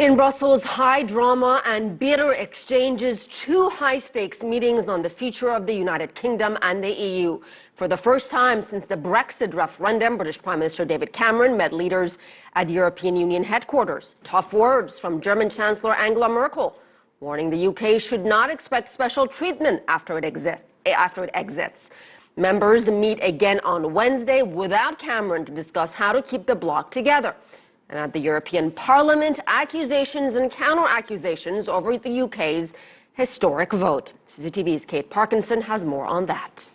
In Brussels, high drama and bitter exchanges, two high-stakes meetings on the future of the United Kingdom and the EU. For the first time since the Brexit referendum, British Prime Minister David Cameron met leaders at European Union headquarters. Tough words from German Chancellor Angela Merkel, warning the UK should not expect special treatment after it exits. Members meet again on Wednesday without Cameron to discuss how to keep the bloc together. And at the European Parliament, accusations and counter-accusations over the UK's historic vote. CCTV's Kate Parkinson has more on that.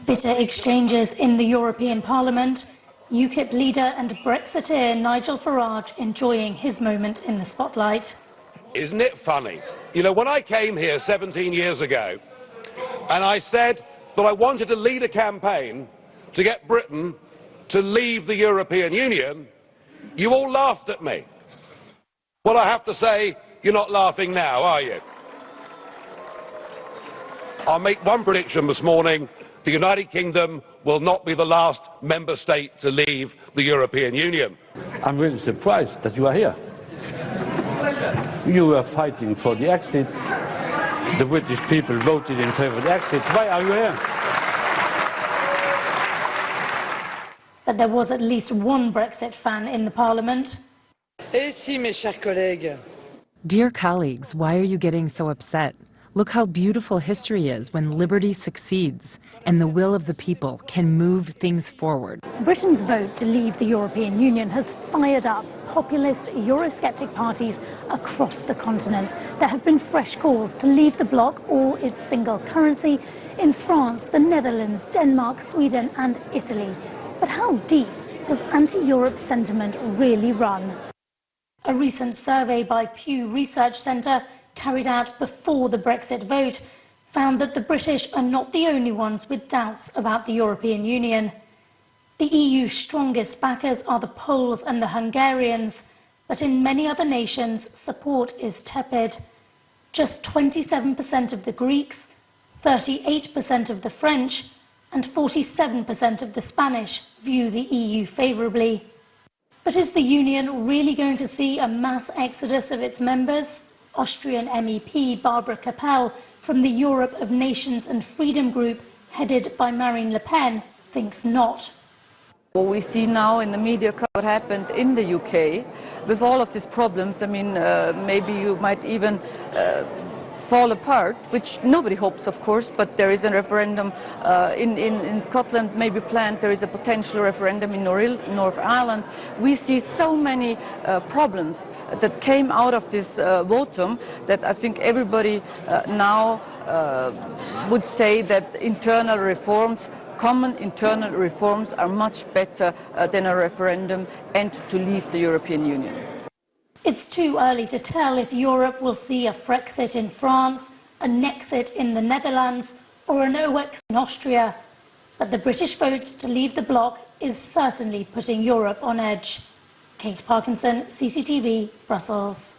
Bitter exchanges in the European Parliament. UKIP leader and Brexiteer Nigel Farage enjoying his moment in the spotlight. Isn't it funny? You know, when I came here 17 years ago and I said that I wanted to lead a campaign to get Britain to leave the European Union, you all laughed at me. Well, I have to say, you're not laughing now, are you? I'll make one prediction this morning. The United Kingdom will not be the last member state to leave the European Union. I'm really surprised that you are here. You were fighting for the exit. The British people voted in favour of the exit. Why are you here? But there was at least one Brexit fan in the Parliament. Dear colleagues, why are you getting so upset? Look how beautiful history is when liberty succeeds and the will of the people can move things forward. Britain's vote to leave the European Union has fired up populist Eurosceptic parties across the continent. There have been fresh calls to leave the bloc or its single currency in France, the Netherlands, Denmark, Sweden and Italy. But how deep does anti-Europe sentiment really run? A recent survey by Pew Research Centre, carried out before the Brexit vote, found that the British are not the only ones with doubts about the European Union. The EU's strongest backers are the Poles and the Hungarians, but in many other nations, support is tepid. Just 27% of the Greeks, 38% of the French, and 47% of the Spanish view the EU favourably. But is the Union really going to see a mass exodus of its members? Austrian MEP Barbara Kapell from the Europe of Nations and Freedom group, headed by Marine Le Pen, thinks not. What we see now in the media, what happened in the UK, with all of these problems, I mean, maybe you might even fall apart, which nobody hopes, of course, but there is a referendum in Scotland maybe planned, there is a potential referendum in North Ireland. We see so many problems that came out of this votum that I think everybody now would say that internal reforms, common internal reforms are much better than a referendum and to leave the European Union. It's too early to tell if Europe will see a Frexit in France, a Nexit in the Netherlands, or an OX in Austria. But the British vote to leave the bloc is certainly putting Europe on edge. Kate Parkinson, CCTV, Brussels.